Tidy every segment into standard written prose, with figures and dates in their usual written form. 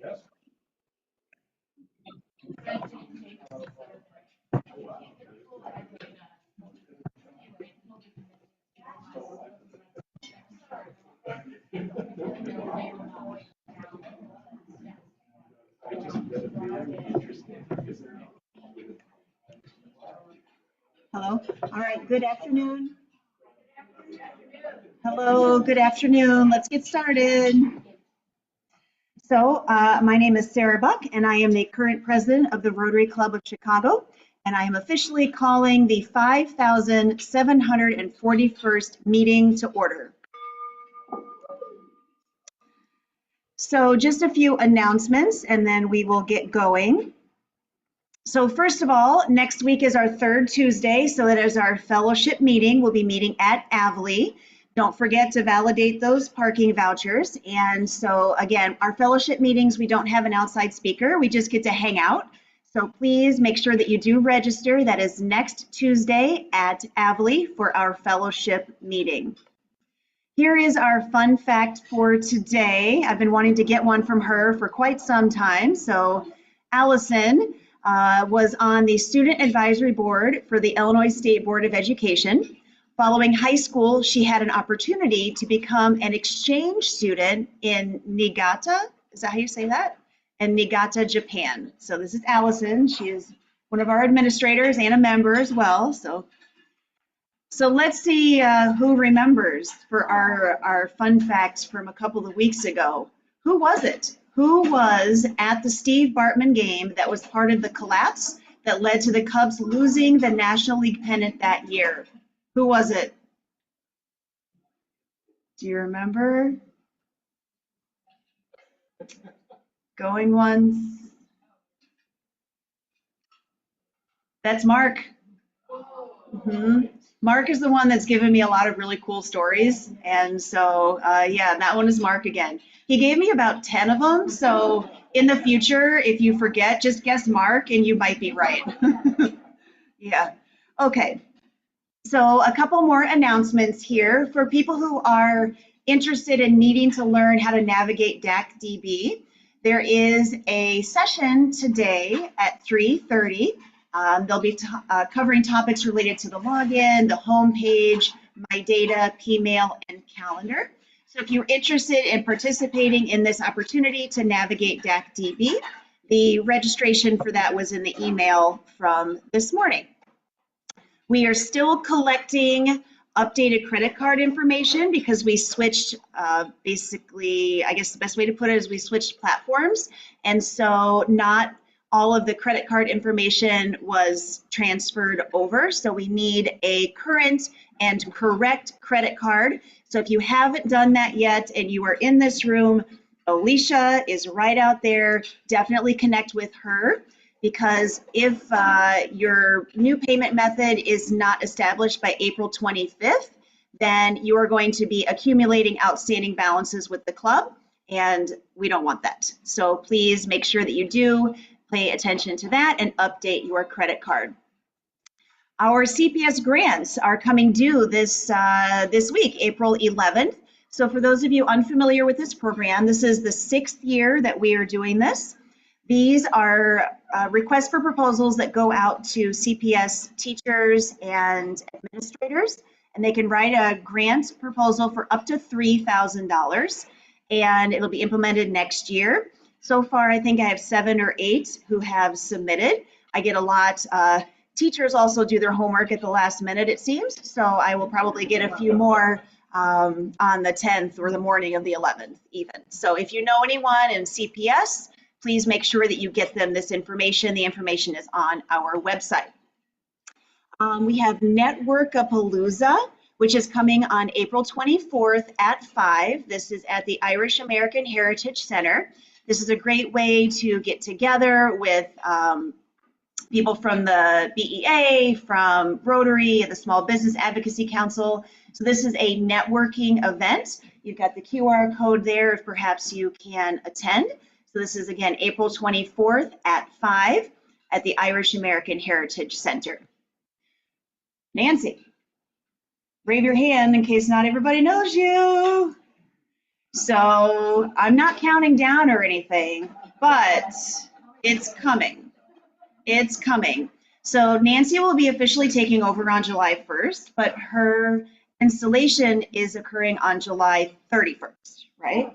Hello. All right. Good afternoon. Hello. Good afternoon. Let's get started. So my name is Sarah Buck, and I am the current president of the Rotary Club of Chicago, and I am officially calling the 5,741st meeting to order. So just a few announcements, and then we will get going. So first of all, next week is our third Tuesday, so that is our fellowship meeting. We'll be meeting at Avley. Don't forget to validate those parking vouchers. And so again, our fellowship meetings, we don't have an outside speaker. We just get to hang out. So please make sure that you do register. That is next Tuesday at Avley for our fellowship meeting. Here is our fun fact for today. I've been wanting to get one from her for quite some time. So Allison was on the Student Advisory Board for the Illinois State Board of Education. Following high school, she had an opportunity to become an exchange student in Niigata. Is that how you say that? In Niigata, Japan. So this is Allison. She is one of our administrators and a member as well. So let's see who remembers for our fun facts from a couple of weeks ago. Who was it? Who was at the Steve Bartman game that was part of the collapse that led to the Cubs losing the National League pennant that year? Who was it? Do you remember? Going once? That's Mark. Mark is the one that's given me a lot of really cool stories. And so, yeah, that one is Mark again. He gave me about 10 of them. So in the future, if you forget, just guess Mark and you might be right. Yeah. Okay. So a couple more announcements here for people who are interested in needing to learn how to navigate DAC-DB. There is a session today at 3:30. They'll be covering topics related to the login, the home page, My Data, Pmail, and Calendar. So if you're interested in participating in this opportunity to navigate DAC-DB, the registration for that was in the email from this morning. We are still collecting updated credit card information because we switched, basically, I guess the best way to put it is we switched platforms. And so not all of the credit card information was transferred over. So we need a current and correct credit card. So if you haven't done that yet and you are in this room, Alicia is right out there. Definitely connect with her. Because if your new payment method is not established by April 25th, then you are going to be accumulating outstanding balances with the club, and we don't want that. So please make sure that you do pay attention to that and update your credit card. Our CPS grants are coming due this week, April 11th. So for those of you unfamiliar with this program, this is the 6th year that we are doing this. These are requests for proposals that go out to CPS teachers and administrators, and they can write a grant proposal for up to $3,000, and it'll be implemented next year. So far, I think I have 7 or 8 who have submitted. I get a lot. Teachers also do their homework at the last minute, it seems, so I will probably get a few more on the 10th or the morning of the 11th even. So if you know anyone in CPS, please make sure that you get them this information. The information is on our website. We have Networkapalooza, which is coming on April 24th at 5. This is at the Irish American Heritage Center. This is a great way to get together with people from the BEA, from Rotary, and the Small Business Advocacy Council. So this is a networking event. You've got the QR code there if perhaps you can attend. So this is, again, April 24th at 5 at the Irish American Heritage Center. Nancy, raise your hand in case not everybody knows you. So I'm not counting down or anything, but it's coming. It's coming. So Nancy will be officially taking over on July 1st, but her installation is occurring on July 31st, right?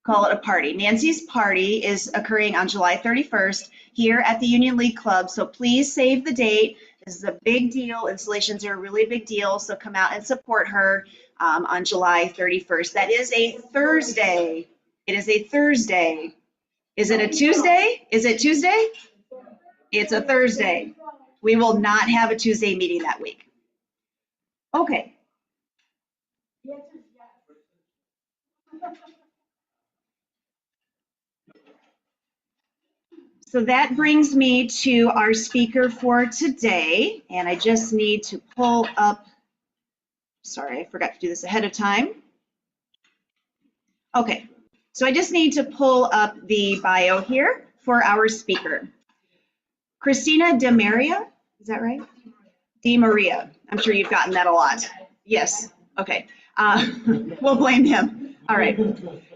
Call it a party. Nancy's party is occurring on July 31st here at the Union League Club. So please save the date. This is a big deal. Installations are a really big deal. So come out and support her on July 31st. That is a Thursday. It is a Thursday. Is it a Tuesday? Is it Tuesday? It's a Thursday. We will not have a Tuesday meeting that week. Okay. So that brings me to our speaker for today, and I just need to pull up, sorry, I forgot to do this ahead of time. Okay, so I just need to pull up the bio here for our speaker. Christina DeMarea, is that right? DeMarea. I'm sure you've gotten that a lot. Yes, okay. We'll blame him. All right.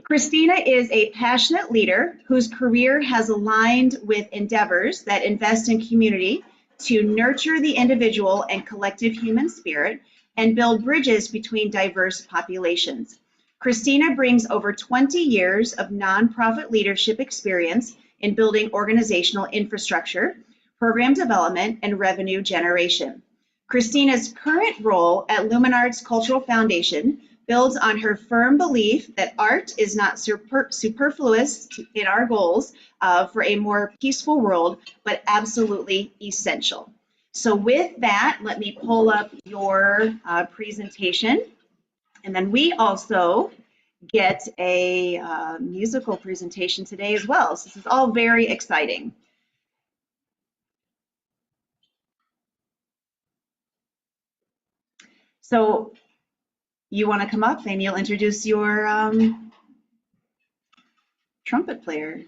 Christina is a passionate leader whose career has aligned with endeavors that invest in community to nurture the individual and collective human spirit and build bridges between diverse populations. Christina brings over 20 years of nonprofit leadership experience in building organizational infrastructure, program development, and revenue generation. Christina's current role at Luminart's Cultural Foundation builds on her firm belief that art is not superfluous in our goals for a more peaceful world, but absolutely essential. So with that, let me pull up your presentation. And then we also get a musical presentation today as well. So this is all very exciting. So you want to come up and you'll introduce your trumpet player.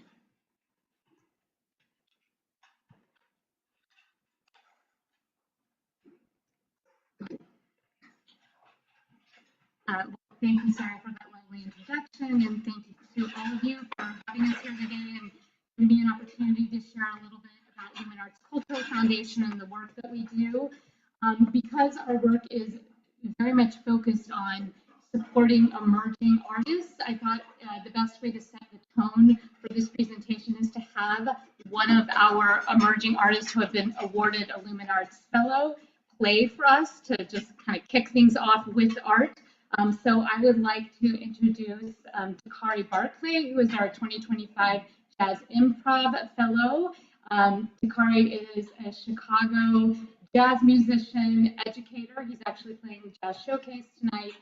Thank you, Sarah, for that lovely introduction, and thank you to all of you for having us here today and giving me an opportunity to share a little bit about Luminart's Cultural Foundation and the work that we do. Because our work is very much focused on supporting emerging artists, I thought the best way to set the tone for this presentation is to have one of our emerging artists who have been awarded a Luminart's Fellow play for us to just kind of kick things off with art. So I would like to introduce DeMarea Barclay, who is our 2025 Jazz Improv Fellow. DeMarea is a Chicago jazz musician, educator. He's actually playing the Jazz Showcase tonight.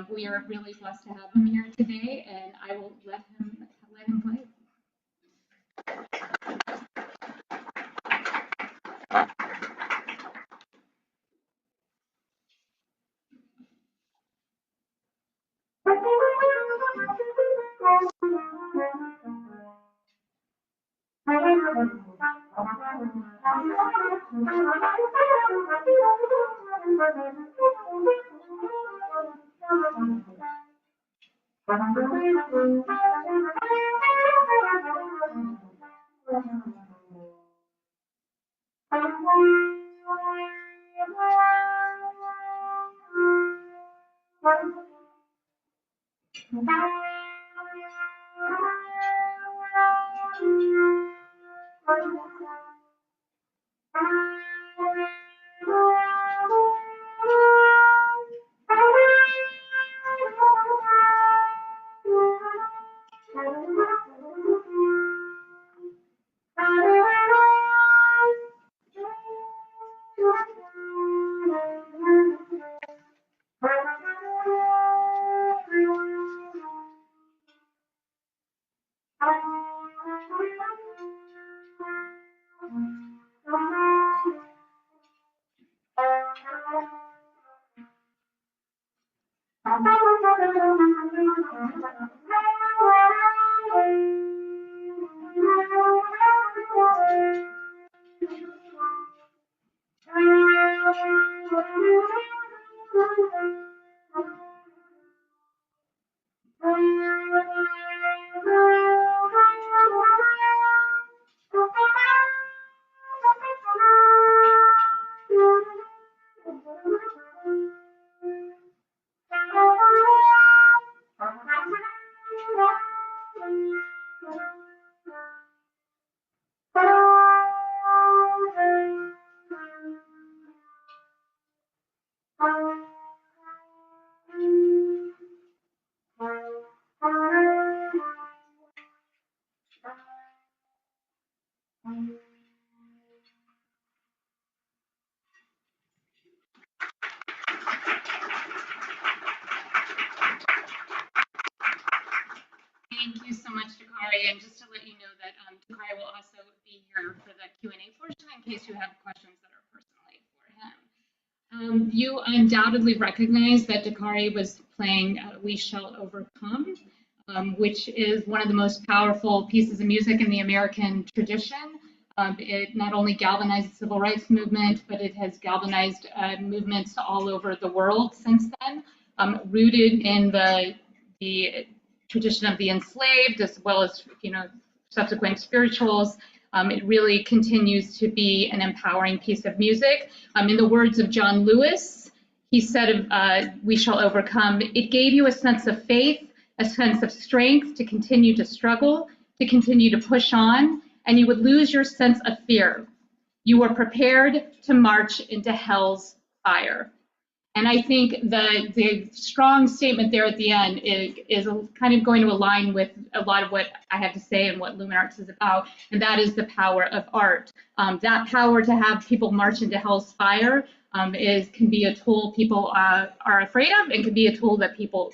We are really blessed to have him here today, and I will let him play. Thank you so much, Dakari. And just to let you know that Dakari will also be here for the Q&A portion in case you have questions that are personally for him. You undoubtedly recognize that Dakari was playing We Shall Overcome, which is one of the most powerful pieces of music in the American tradition. It not only galvanized the civil rights movement, but it has galvanized movements all over the world since then, rooted in the tradition of the enslaved, as well as subsequent spirituals. It really continues to be an empowering piece of music. In the words of John Lewis, he said of We Shall Overcome, it gave you a sense of faith, a sense of strength to continue to struggle, to continue to push on, and you would lose your sense of fear. You were prepared to march into hell's fire. And I think the strong statement there at the end is kind of going to align with a lot of what I have to say and what Lumen Arts is about, and that is the power of art. That power to have people march into hell's fire can be a tool people are afraid of, and can be a tool that people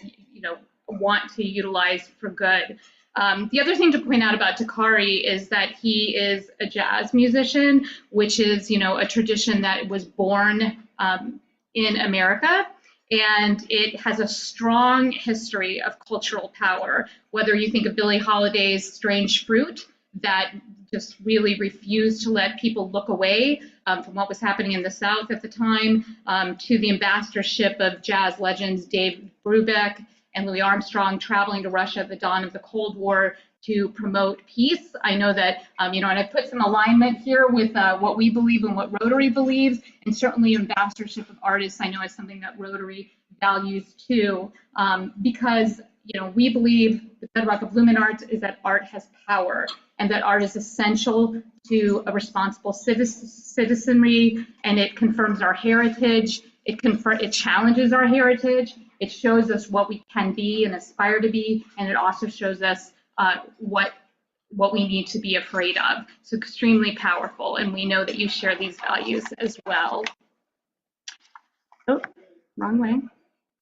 want to utilize for good. The other thing to point out about Dakari is that he is a jazz musician, which is a tradition that was born in America, and it has a strong history of cultural power. Whether you think of Billie Holiday's Strange Fruit, that just really refused to let people look away from what was happening in the South at the time, to the ambassadorship of jazz legends Dave Brubeck and Louis Armstrong traveling to Russia at the dawn of the Cold War to promote peace. I know that, and I've put some alignment here with what we believe and what Rotary believes, and certainly ambassadorship of artists I know is something that Rotary values too, because we believe the bedrock of Lumen Arts is that art has power, and that art is essential to a responsible citizenry, and it confirms our heritage, it challenges our heritage, it shows us what we can be and aspire to be, and it also shows us what we need to be afraid of. It's extremely powerful, and we know that you share these values as well. Oh, wrong way.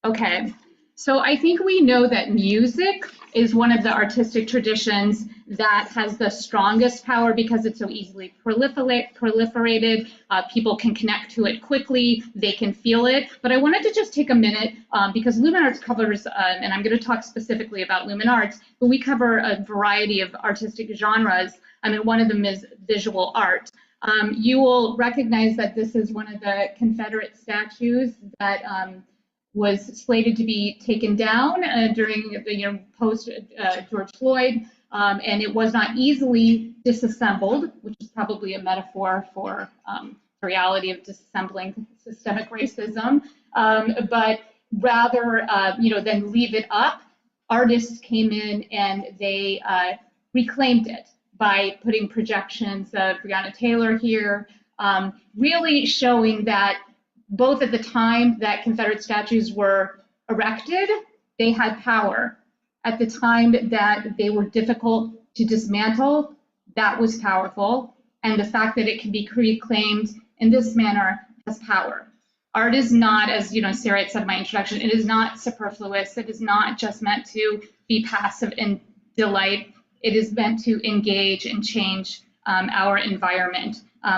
Okay, so I think we know that music is one of the artistic traditions that has the strongest power because it's so easily proliferated. People can connect to it quickly, they can feel it. But I wanted to just take a minute because Lumen Arts covers, and I'm going to talk specifically about Lumen Arts, but we cover a variety of artistic genres. One of them is visual art. You will recognize that this is one of the Confederate statues that was slated to be taken down during the post George Floyd, and it was not easily disassembled, which is probably a metaphor for the reality of disassembling systemic racism, but rather than leave it up, artists came in and they reclaimed it by putting projections of Breonna Taylor here, really showing that both at the time that Confederate statues were erected, they had power. At the time that they were difficult to dismantle, that was powerful. And the fact that it can be reclaimed in this manner has power. Art is not, as Sarah had said in my introduction, it is not superfluous. It is not just meant to be passive and delight. It is meant to engage and change our environment,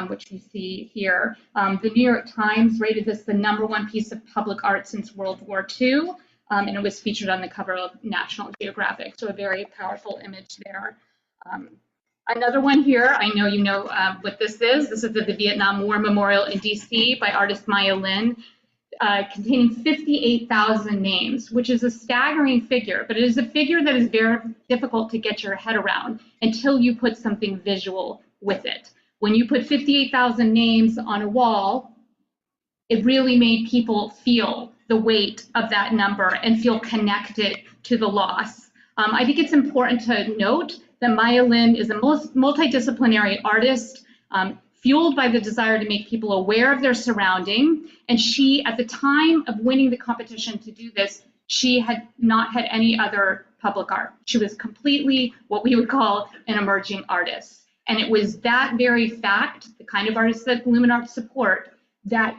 which you see here. The New York Times rated this the #1 piece of public art since World War II, and it was featured on the cover of National Geographic, so a very powerful image there. Another one here, I know you know what this is. This is at the Vietnam War Memorial in DC by artist Maya Lin, containing 58,000 names, which is a staggering figure, but it is a figure that is very difficult to get your head around until you put something visual with it. When you put 58,000 names on a wall, it really made people feel the weight of that number and feel connected to the loss. I think it's important to note that Maya Lin is a multidisciplinary artist, fueled by the desire to make people aware of their surrounding. And she, at the time of winning the competition to do this, she had not had any other public art. She was completely what we would call an emerging artist. And it was that very fact, the kind of artists that Lumen Arts support, that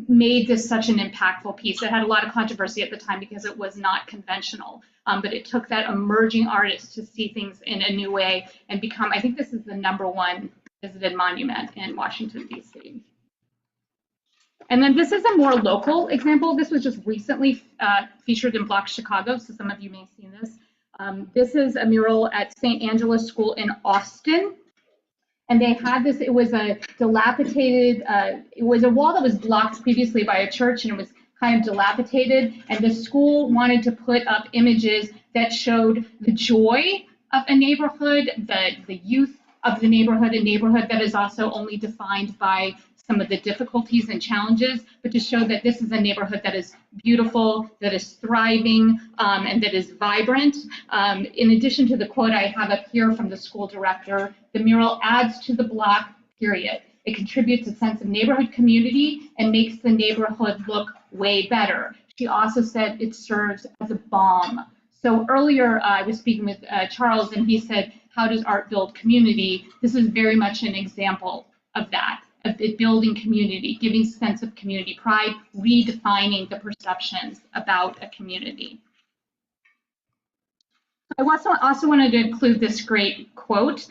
made this such an impactful piece. It had a lot of controversy at the time because it was not conventional, but it took that emerging artist to see things in a new way and become, I think this is the #1 visited monument in Washington, D.C. And then this is a more local example. This was just recently featured in Block Chicago, so some of you may have seen this. This is a mural at St. Angela's School in Austin. And they had this, it was a dilapidated, it was a wall that was blocked previously by a church, and it was kind of dilapidated. And the school wanted to put up images that showed the joy of a neighborhood, the youth of the neighborhood, a neighborhood that is also only defined by some of the difficulties and challenges, but to show that this is a neighborhood that is beautiful, that is thriving, and that is vibrant. In addition to the quote I have up here from the school director, the mural adds to the block, period. It contributes a sense of neighborhood community and makes the neighborhood look way better. She also said it serves as a balm. So earlier I was speaking with Charles, and he said, how does art build community? This is very much an example of that, of it building community, giving sense of community pride, redefining the perceptions about a community. I also wanted to include this great quote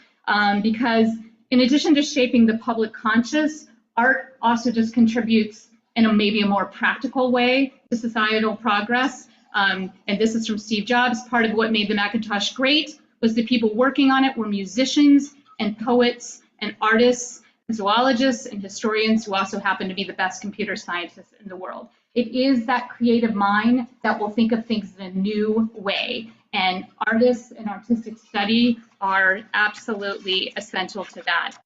because in addition to shaping the public conscious, art also just contributes in maybe a more practical way to societal progress. And this is from Steve Jobs. Part of what made the Macintosh great was the people working on it were musicians and poets and artists, zoologists and historians who also happen to be the best computer scientists in the world. It is that creative mind that will think of things in a new way. And artists and artistic study are absolutely essential to that.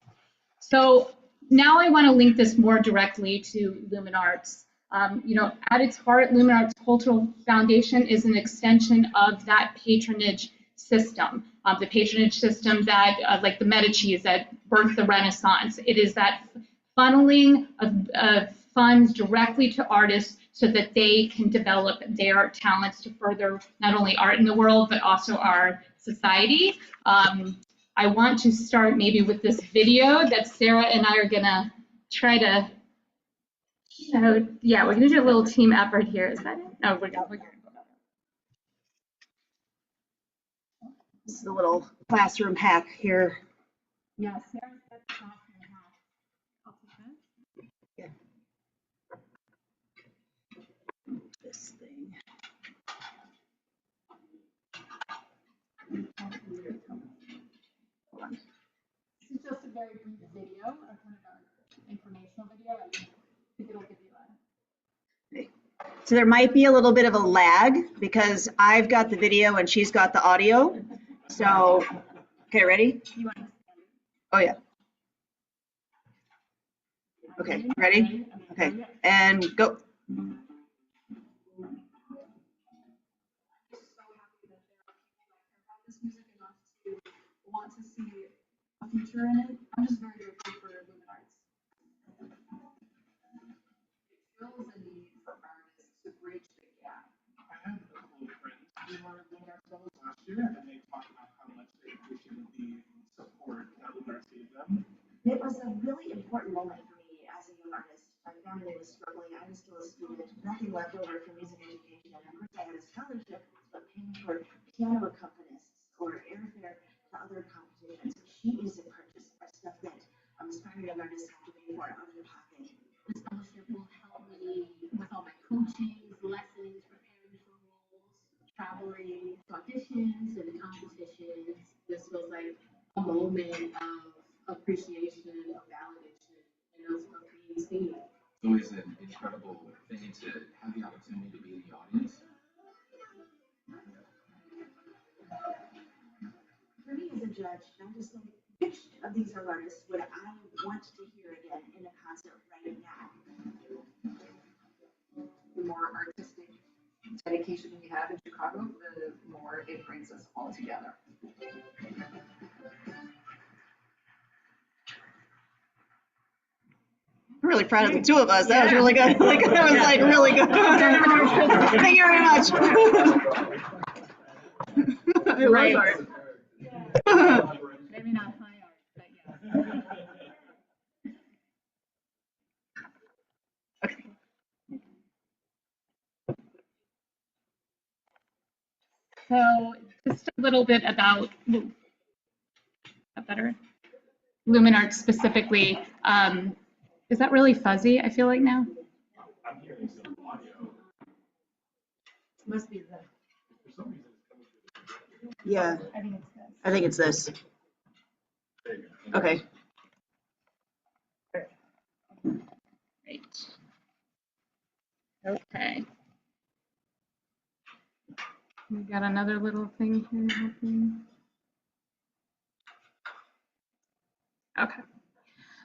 So now I want to link this more directly to Lumen Arts. At its heart, Lumen Arts Cultural Foundation is an extension of that patronage system, the patronage system that, like the Medicis, that birthed the Renaissance. It is that funneling of funds directly to artists so that they can develop their talents to further not only art in the world, but also our society. I want to start maybe with this video that Sarah and I are gonna try to show. Yeah, we're gonna do a little team effort here. Is that it? Oh, we're good. This is a little classroom hack here. Yeah, Sarah's got the classroom hack. I'll take that. Yeah. This thing. Hold on. This is just a very brief video, a kind of an informational video. I think it'll give you a. So there might be a little bit of a lag because I've got the video and she's got the audio. So, okay, ready? You want to Oh yeah. Okay, ready? Okay, and go. This music enough to want to see a future in it. I'm just very grateful for Lumen Arts. It fills a need for artists to bridge the gap. I had a couple of friends who were Lumen Arts fellows last year, and they talked about how much they appreciated the support that Lumen Arts gave them. It was a really important moment for me as a young artist. My family was struggling. I was still a student, nothing left over for music education. And of course, I had a scholarship, but paying for piano accompanists or airfare to other competitions. Sheet music purchase are stuff that aspiring young artists have to pay for out of their pocket. This fellowship will help me with all my coaching, lessons, preparing for roles, traveling to auditions and competitions. This feels like a moment of appreciation, of validation, and of being seen. It's always an incredible thing to have the opportunity to be in the audience. For me as a judge, I'm just like, which of these artists would I want to hear again in a concert right now? The more artistic dedication we have in Chicago, the more it brings us all together. I'm really proud of the two of us. That was really good. Like, that was like really good. Thank you very much. Right. Maybe not high art, but yeah. So just a little bit about, ooh, that better? Luminart specifically. Is that really fuzzy, I feel like now? I'm hearing some audio. Must be the. For some reason it's coming through. Yeah, I think it's this. I think it's this. There you go. Okay. Great. Okay. We got another little thing here happening. Okay.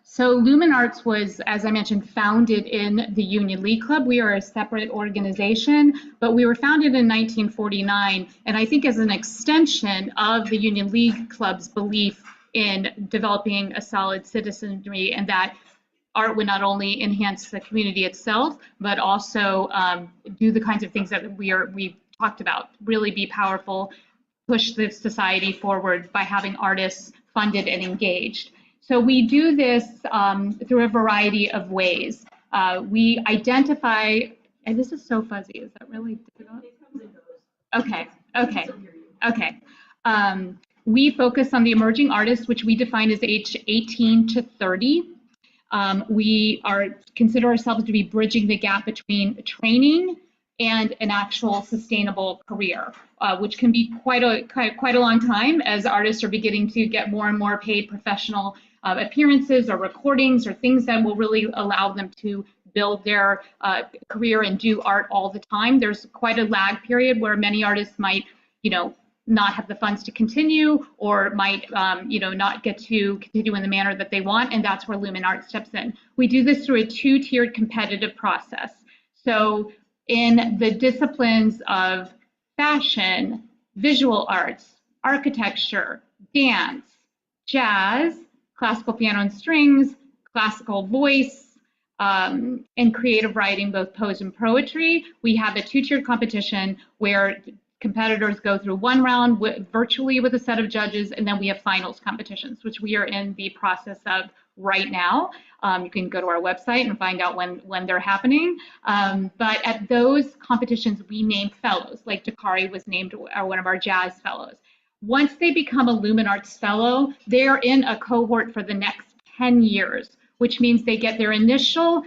So Lumen Arts was, as I mentioned, founded in the Union League Club. We are a separate organization, but we were founded in 1949, and I think as an extension of the Union League Club's belief in developing a solid citizenry, and that art would not only enhance the community itself, but also do the kinds of things that we've talked about, really be powerful, push the society forward by having artists funded and engaged. So we do this through a variety of ways. We identify, and this is so fuzzy, is that really difficult? Okay, okay, okay. We focus on the emerging artists, which we define as age 18 to 30. We consider ourselves to be bridging the gap between training and an actual sustainable career, which can be quite a long time as artists are beginning to get more and more paid professional appearances or recordings or things that will really allow them to build their career and do art all the time. There's quite a lag period where many artists might, not have the funds to continue, or might, not get to continue in the manner that they want, and that's where Lumen Art steps in. We do this through a two-tiered competitive process. So in the disciplines of fashion, visual arts, architecture, dance, jazz, classical piano and strings, classical voice, and creative writing, both prose and poetry, we have a two-tiered competition where competitors go through one round virtually with a set of judges, and then we have finals competitions, which we are in the process of right now. You can go to our website and find out when they're happening. But at those competitions, we name fellows, like DeMarea was named one of our jazz fellows. Once they become a Lumen Arts Fellow, they're in a cohort for the next 10 years, which means they get their initial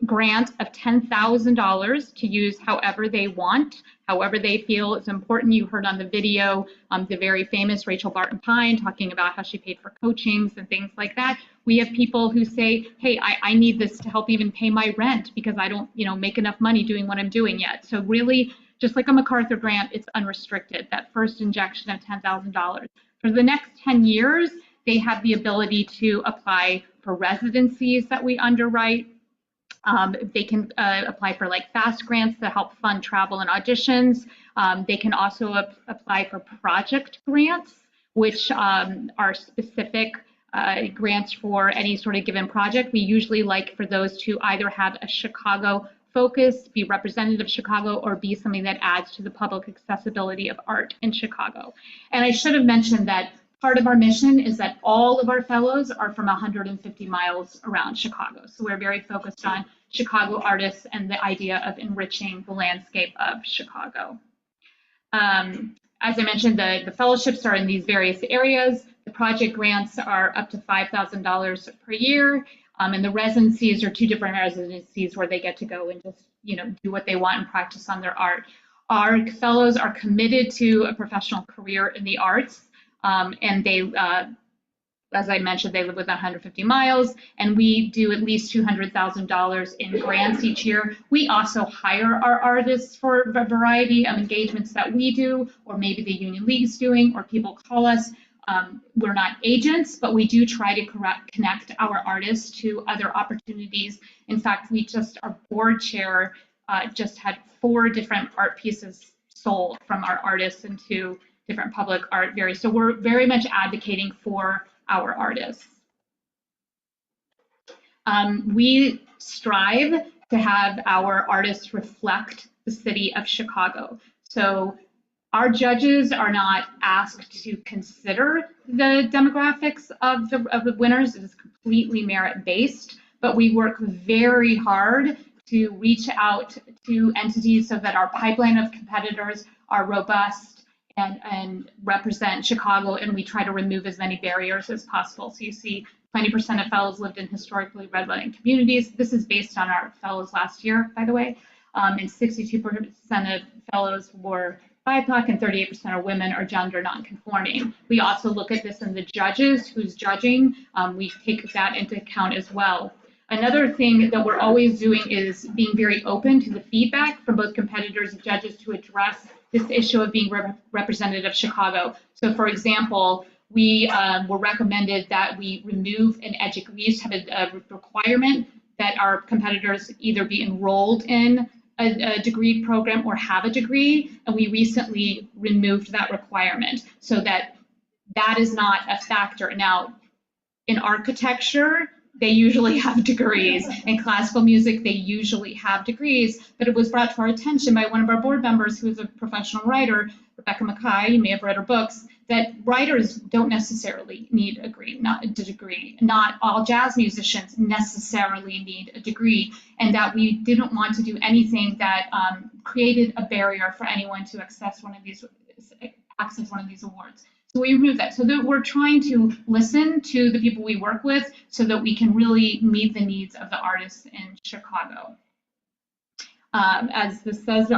grant of $10,000 to use however they want, however they feel is important. You heard on the video the very famous Rachel Barton Pine talking about how she paid for coachings and things like that. We have people who say, hey, I need this to help even pay my rent because I don't make enough money doing what I'm doing yet. So really, just like a MacArthur grant, it's unrestricted, that first injection of $10,000. For the next 10 years, they have the ability to apply for residencies that we underwrite. They can apply for FAST grants to help fund travel and auditions. They can also apply for project grants, which are specific grants for any sort of given project. We usually like for those to either have a Chicago focus, be representative of Chicago, or be something that adds to the public accessibility of art in Chicago. And I should have mentioned that part of our mission is that all of our fellows are from 150 miles around Chicago. So we're very focused on Chicago artists and the idea of enriching the landscape of Chicago. As I mentioned, the fellowships are in these various areas. The project grants are up to $5,000 per year. And the residencies are two different residencies where they get to go and just, do what they want and practice on their art. Our fellows are committed to a professional career in the arts. And they, as I mentioned, they live within 150 miles, and we do at least $200,000 in grants each year. We also hire our artists for a variety of engagements that we do, or maybe the Union League's doing, or people call us. We're not agents, but we do try to connect our artists to other opportunities. In fact, our board chair just had 4 different art pieces sold from our artists into different public art areas. So we're very much advocating for our artists. We strive to have our artists reflect the city of Chicago. So our judges are not asked to consider the demographics of the winners. It is completely merit-based, but we work very hard to reach out to entities so that our pipeline of competitors are robust and represent Chicago, and we try to remove as many barriers as possible. So you see 20% of fellows lived in historically redlining communities. This is based on our fellows last year, by the way, and 62% of fellows were BIPOC and 38% are women or gender nonconforming. We also look at this in the judges who's judging. We take that into account as well. Another thing that we're always doing is being very open to the feedback from both competitors and judges to address this issue of being representative of Chicago. So for example, we were recommended that we remove we used to have a requirement that our competitors either be enrolled in a degree program or have a degree, and we recently removed that requirement so that that is not a factor. Now, in architecture, they usually have degrees. In classical music, they usually have degrees, but it was brought to our attention by one of our board members who is a professional writer, Rebecca Mackay, you may have read her books, that writers don't necessarily need a degree. Not all jazz musicians necessarily need a degree, and that we didn't want to do anything that created a barrier for anyone to access one of these awards. So we removed that. So that we're trying to listen to the people we work with so that we can really meet the needs of the artists in Chicago. As this says,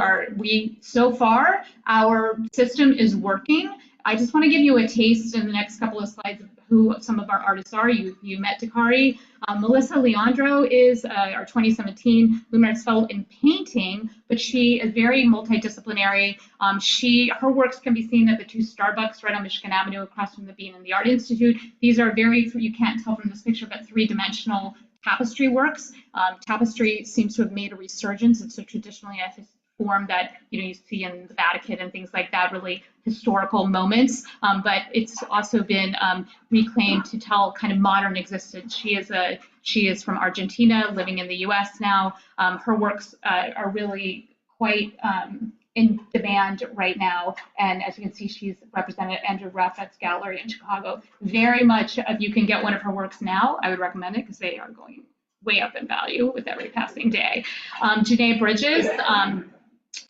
so far, our system is working. I just want to give you a taste in the next couple of slides of who some of our artists are. You met DeMarea. Melissa Leandro is our 2017 Lumen Arts Fellow in painting, but she is very multidisciplinary. Her works can be seen at the two Starbucks right on Michigan Avenue across from the Bean and the Art Institute. These are you can't tell from this picture, but three-dimensional tapestry works. Tapestry seems to have made a resurgence. It's traditionally a form that you see in the Vatican and things like that, really historical moments, but it's also been reclaimed to tell kind of modern existence. She is from Argentina, living in the US now. Her works are really quite in demand right now, and as you can see, she's represented at Andrew Raffet's gallery in Chicago. Very much, if you can get one of her works now, I would recommend it because they are going way up in value with every passing day. Janae Bridges,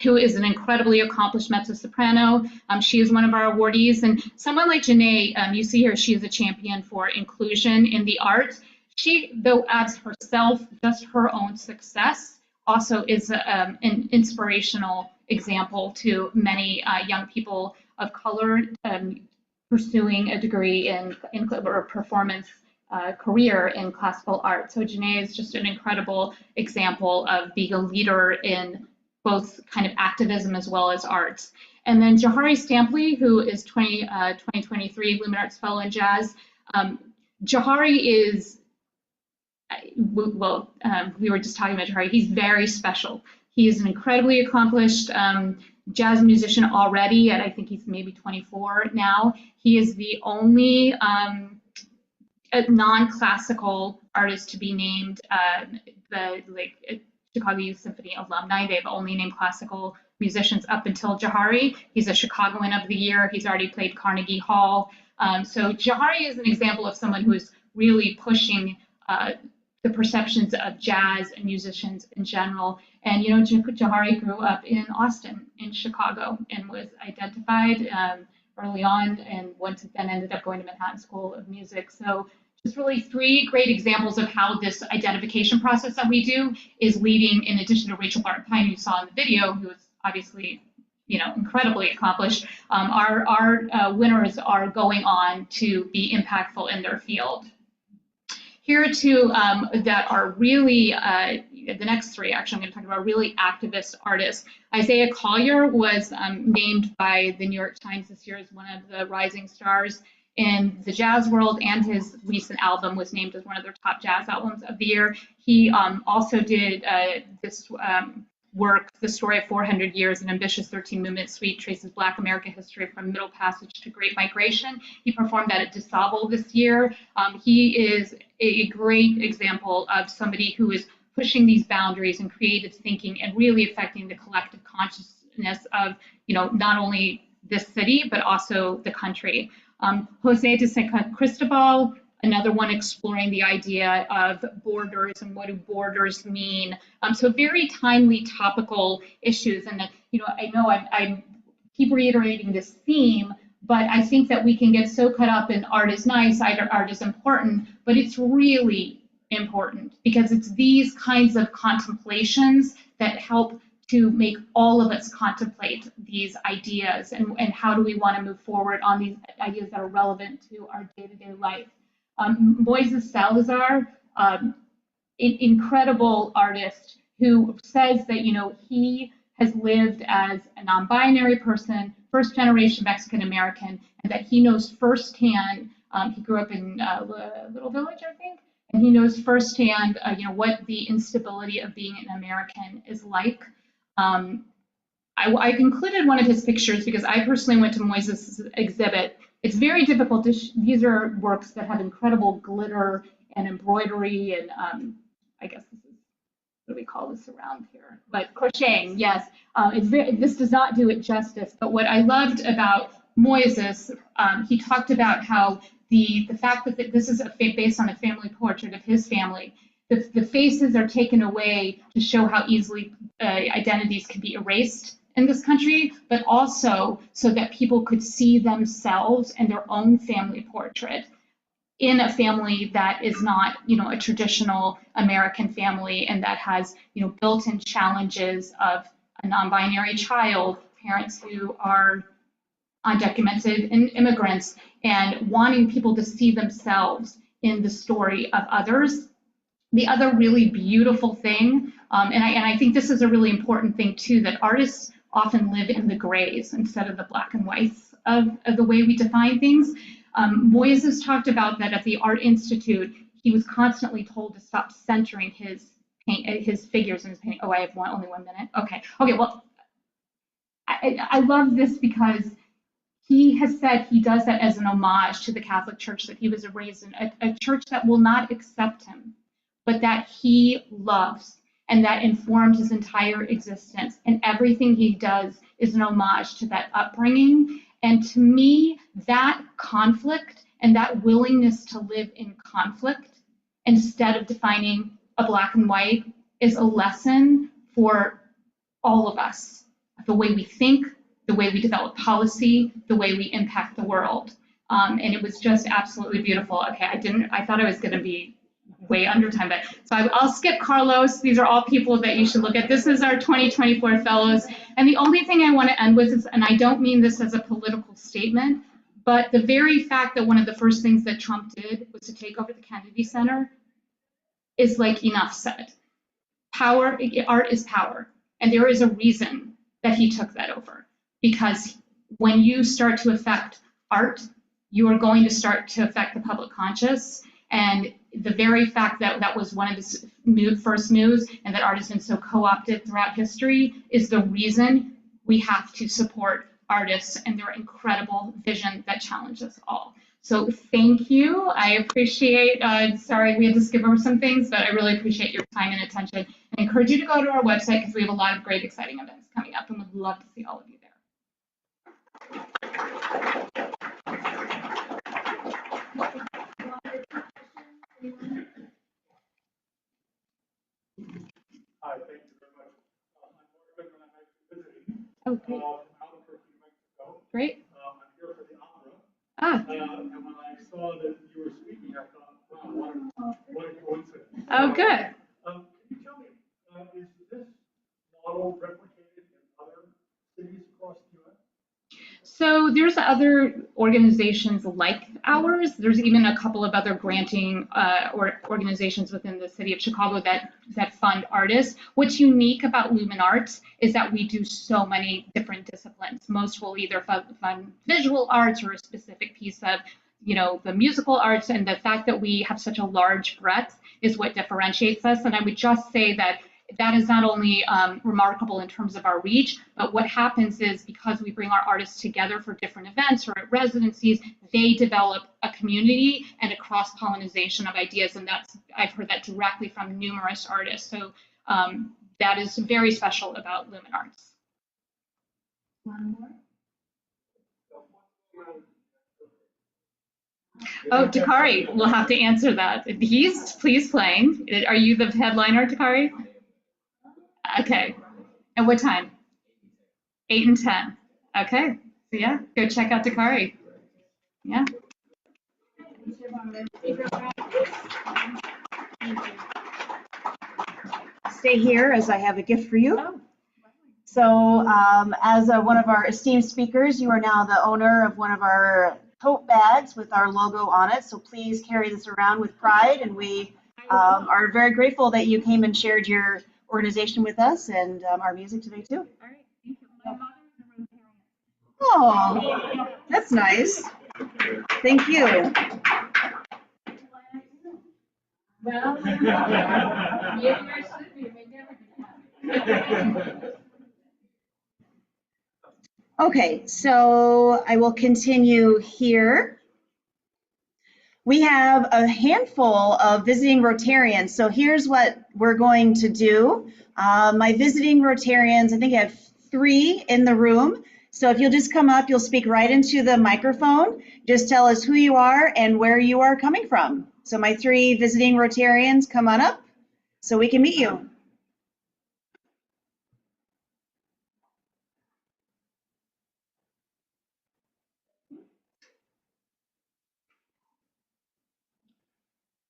who is an incredibly accomplished mezzo-soprano. She is one of our awardees, and someone like Janae, you see here, she is a champion for inclusion in the arts. She, though, adds herself, just her own success, also is an inspirational example to many young people of color pursuing a degree in or a performance career in classical art. So Janae is just an incredible example of being a leader in both kind of activism as well as arts. And then Jahari Stampley, who is 2023 Lumen Arts Fellow in Jazz. Jahari is, we were just talking about Jahari, he's very special. He is an incredibly accomplished jazz musician already, and I think he's maybe 24 now. He is the only non-classical artist to be named Chicago Youth Symphony alumni. They've only named classical musicians up until Jahari. He's a Chicagoan of the Year. He's already played Carnegie Hall. So Jahari is an example of someone who's really pushing the perceptions of jazz and musicians in general. And Jahari grew up in Austin, in Chicago, and was identified early on, and then ended up going to Manhattan School of Music. So just really three great examples of how this identification process that we do is leading, in addition to Rachel Barton-Pine, who you saw in the video, who is obviously incredibly accomplished. Our winners are going on to be impactful in their field. Here are two that are really, the next three actually I'm going to talk about, really activist artists. Isaiah Collier was named by the New York Times this year as one of the rising stars in the jazz world, and his recent album was named as one of their top jazz albums of the year. He also did this work, The Story of 400 Years, an ambitious 13-movement suite, traces Black American history from Middle Passage to Great Migration. He performed that at DeSable this year. He is a great example of somebody who is pushing these boundaries and creative thinking and really affecting the collective consciousness of, not only this city, but also the country. Jose de San Cristobal, another one exploring the idea of borders and what do borders mean. So very timely, topical issues. And I know I'm keep reiterating this theme, but I think that we can get so caught up in art is nice, art is important, but it's really important because it's these kinds of contemplations that help to make all of us contemplate these ideas and how do we want to move forward on these ideas that are relevant to our day-to-day life. Moises Salazar, incredible artist who says that, he has lived as a non-binary person, first generation Mexican American, and that he knows firsthand, he grew up in a little village, I think, and he knows firsthand, what the instability of being an American is like. I included one of his pictures because I personally went to Moises' exhibit. It's very difficult these are works that have incredible glitter and embroidery and I guess this is, what do we call this around here? But crocheting, yes. This does not do it justice, but what I loved about Moises, he talked about how the fact that this is based on a family portrait of his family, the faces are taken away to show how easily identities can be erased in this country, but also so that people could see themselves and their own family portrait in a family that is not, a traditional American family and that has, built-in challenges of a non-binary child, parents who are undocumented immigrants, and wanting people to see themselves in the story of others. The other really beautiful thing, and I think this is a really important thing too, that artists often live in the grays instead of the black and whites of the way we define things. Moises talked about that at the Art Institute, he was constantly told to stop centering his figures in his painting. Oh, I have only 1 minute. Okay, well, I love this because he has said he does that as an homage to the Catholic Church that he was raised in, a church that will not accept him, but that he loves and that informed his entire existence. And everything he does is an homage to that upbringing. And to me, that conflict and that willingness to live in conflict instead of defining a black and white is a lesson for all of us. The way we think, the way we develop policy, the way we impact the world. And it was just absolutely beautiful. Okay, I thought I was gonna be way under time, but so I'll skip Carlos. These are all people that you should look at. This is our 2024 fellows. And the only thing I want to end with is, and I don't mean this as a political statement, but the very fact that one of the first things that Trump did was to take over the Kennedy Center is like enough said. Power, art is power. And there is a reason that he took that over. Because when you start to affect art, you are going to start to affect the public conscious. And the very fact that that was one of his first moves and that art has been so co-opted throughout history is the reason we have to support artists and their incredible vision that challenges us all. So thank you. I appreciate, sorry we had to skip over some things, but I really appreciate your time and attention. And I encourage you to go to our website because we have a lot of great exciting events coming up and would love to see all of you there. Hi, thank you very much. I'm Morgan, and I'm actually visiting Oh, great. Albuquerque, New Mexico. Great. I'm here for the opera. Ah. And when I saw that you were speaking, I thought, wow, what a coincidence. Oh, good. Can you tell me, is this model replicated in other cities across the U.S.? So there's other organizations like ours. There's even a couple of other granting organizations within the city of Chicago that fund artists. What's unique about Lumen Arts is that we do so many different disciplines. Most will either fund visual arts or a specific piece of, the musical arts, and the fact that we have such a large breadth is what differentiates us. And I would just say that is not only remarkable in terms of our reach, but what happens is because we bring our artists together for different events or at residencies, they develop a community and a cross-pollination of ideas. And I've heard that directly from numerous artists. So that is very special about Lumen Arts. One more? Oh, Dakari, we'll have to answer that. He's please playing. Are you the headliner, Dakari? Okay. At what time? 8 and 10. Okay, so yeah, go check out DeMarea. Yeah. Stay here as I have a gift for you. So as one of our esteemed speakers, you are now the owner of one of our tote bags with our logo on it. So please carry this around with pride. And we are very grateful that you came and shared your organization with us and our music today too. All right, thank you. My mother is a Rotarian. Oh, that's nice. Thank you. Well, maybe I should be, maybe everything. Okay, so I will continue here. We have a handful of visiting Rotarians. So here's what we're going to do. My visiting Rotarians, I think I have 3 in the room. So if you'll just come up, you'll speak right into the microphone. Just tell us who you are and where you are coming from. So my 3 visiting Rotarians, come on up so we can meet you.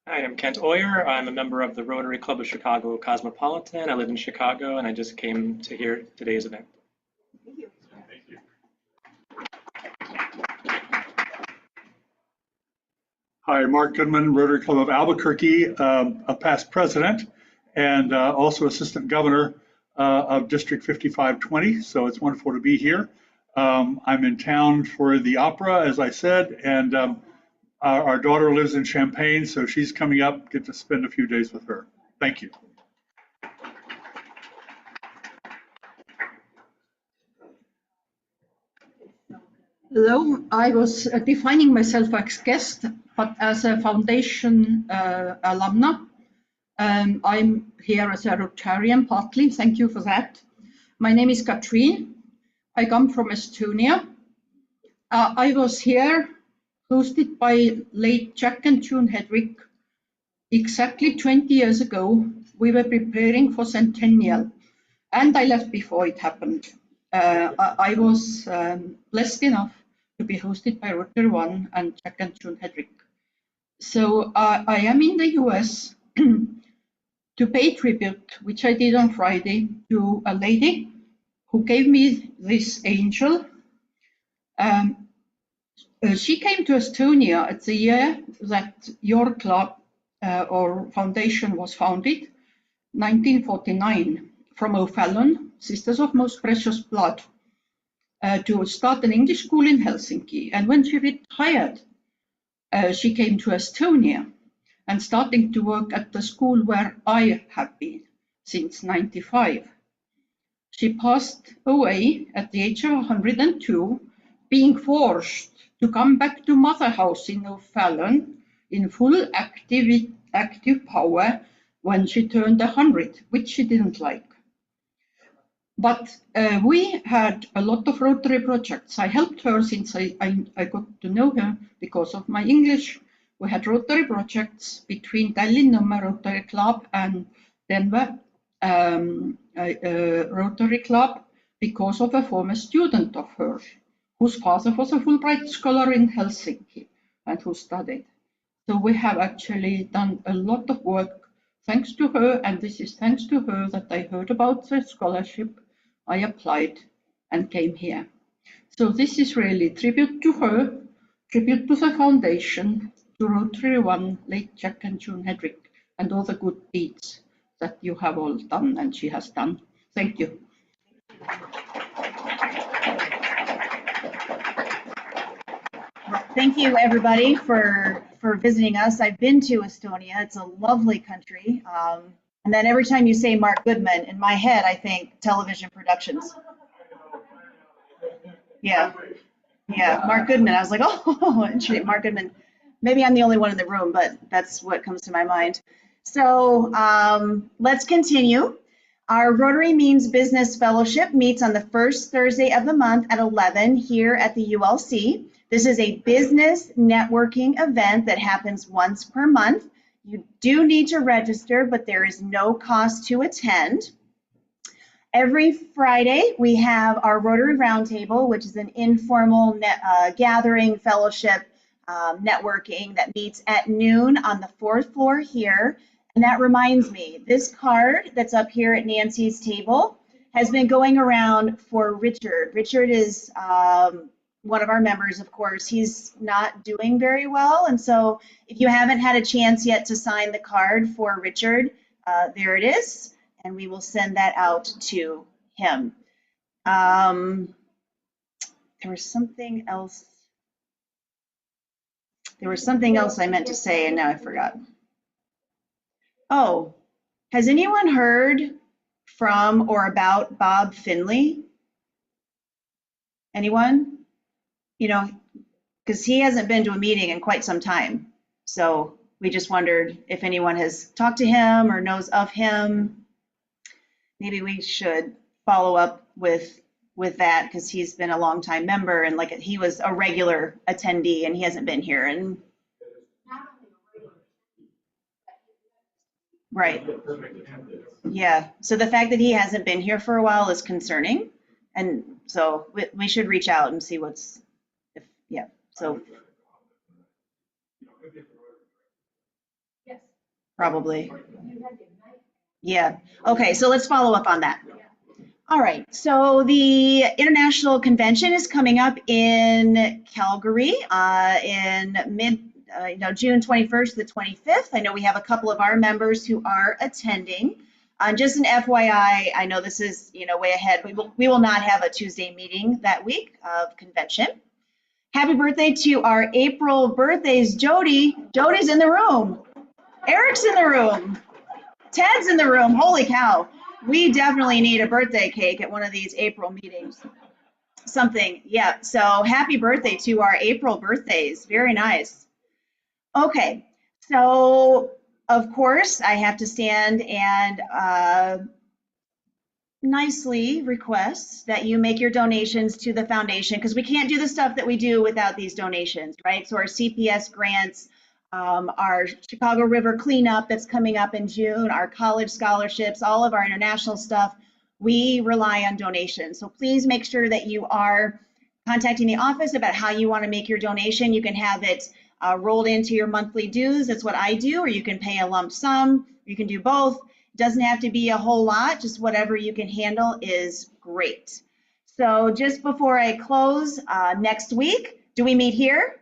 Hi, I'm Kent Oyer. I'm a member of the Rotary Club of Chicago Cosmopolitan. I live in Chicago, and I just came to hear today's event. Thank you. Hi, Mark Goodman, Rotary Club of Albuquerque, a past president and also assistant governor of District 5520. So it's wonderful to be here. I'm in town for the opera, as I said, and our daughter lives in Champaign, so she's coming up, get to spend a few days with her. Thank you. Hello, I was defining myself as guest, but as a foundation alumna. I'm here as a Rotarian partly, thank you for that. My name is Katrine, I come from Estonia. I was here hosted by late Jack and June Hedrick. Exactly 20 years ago, we were preparing for Centennial, and I left before it happened. I was blessed enough to be hosted by Rotary One and Jack and June Hedrick. So I am in the US to pay tribute, which I did on Friday, to a lady who gave me this angel. She came to Estonia at the year that your club or foundation was founded, 1949, from O'Fallon, Sisters of Most Precious Blood, to start an English school in Helsinki. And when she retired, she came to Estonia and starting to work at the school where I have been since 95. She passed away at the age of 102, being forced to come back to Mother House in O'Fallon in full active power when she turned 100, which she didn't like. But we had a lot of Rotary projects. I helped her since I got to know her because of my English. We had Rotary projects between Tallinna Rotary Club and Denver Rotary Club because of a former student of hers, whose father was a Fulbright scholar in Helsinki and who studied. So we have actually done a lot of work thanks to her, and this is thanks to her that I heard about the scholarship. I applied and came here. So this is really tribute to her, tribute to the foundation, to Rotary One, late Jack and June Hedrick, and all the good deeds that you have all done and she has done. Thank you. Thank you, everybody, for visiting us. I've been to Estonia. It's a lovely country. And then every time you say Mark Goodman, in my head, I think television productions. Yeah, Mark Goodman. I was like, oh, interesting, Mark Goodman. Maybe I'm the only one in the room, but that's what comes to my mind. So let's continue. Our Rotary Means Business Fellowship meets on the first Thursday of the month at 11 here at the ULC. This is a business networking event that happens once per month. You do need to register, but there is no cost to attend. Every Friday, we have our Rotary Roundtable, which is an informal gathering, fellowship, networking that meets at noon on the 4th floor here. And that reminds me, this card that's up here at Nancy's table has been going around for Richard. Richard is one of our members, of course. He's not doing very well. And so if you haven't had a chance yet to sign the card for Richard, there it is. And we will send that out to him. There was something else. There was something else I meant to say, and now I forgot. Oh, has anyone heard from or about Bob Finley? Anyone? You know, because he hasn't been to a meeting in quite some time. So we just wondered if anyone has talked to him or knows of him. Maybe we should follow up with that, because he's been a longtime member, and like he was a regular attendee and he hasn't been here. And right. Yeah. So the fact that he hasn't been here for a while is concerning. And so we should reach out and see what's, yeah. So probably. Yeah. Okay. So let's follow up on that. All right. So the International Convention is coming up in Calgary in June 21st to the 25th. I know we have a couple of our members who are attending. Just an FYI, I know this is way ahead. We will not have a Tuesday meeting that week of convention. Happy birthday to our April birthdays, Jody. Jody's in the room. Eric's in the room. Ted's in the room. Holy cow. We definitely need a birthday cake at one of these April meetings. Something, yeah. So happy birthday to our April birthdays. Very nice. Okay, so of course I have to stand and nicely request that you make your donations to the foundation, because we can't do the stuff that we do without these donations, right? So our CPS grants, our Chicago River cleanup that's coming up in June, our college scholarships, all of our international stuff, we rely on donations. So please make sure that you are contacting the office about how you want to make your donation. You can have it rolled into your monthly dues. That's what I do, or you can pay a lump sum. You can do both. It doesn't have to be a whole lot, just whatever you can handle is great. So just before I close, next week, do we meet here?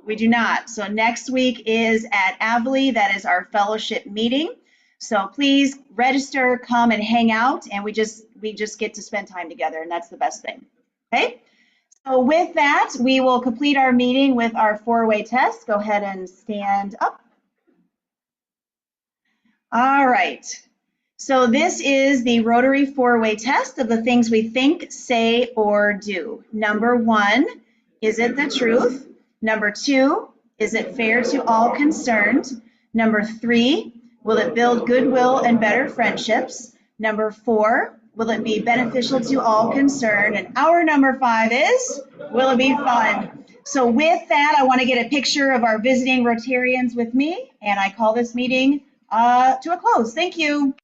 We do not. So next week is at Avley. That is our fellowship meeting. So please register, come and hang out, and we just get to spend time together, and that's the best thing. Okay? So with that, we will complete our meeting with our four-way test. Go ahead and stand up. All right. So this is the Rotary four-way test of the things we think, say, or do. Number 1, is it the truth? Number 2, is it fair to all concerned? Number 3, will it build goodwill and better friendships? Number 4, will it be beneficial to all concerned? And our number 5 is, will it be fun? So with that, I want to get a picture of our visiting Rotarians with me, and I call this meeting to a close. Thank you.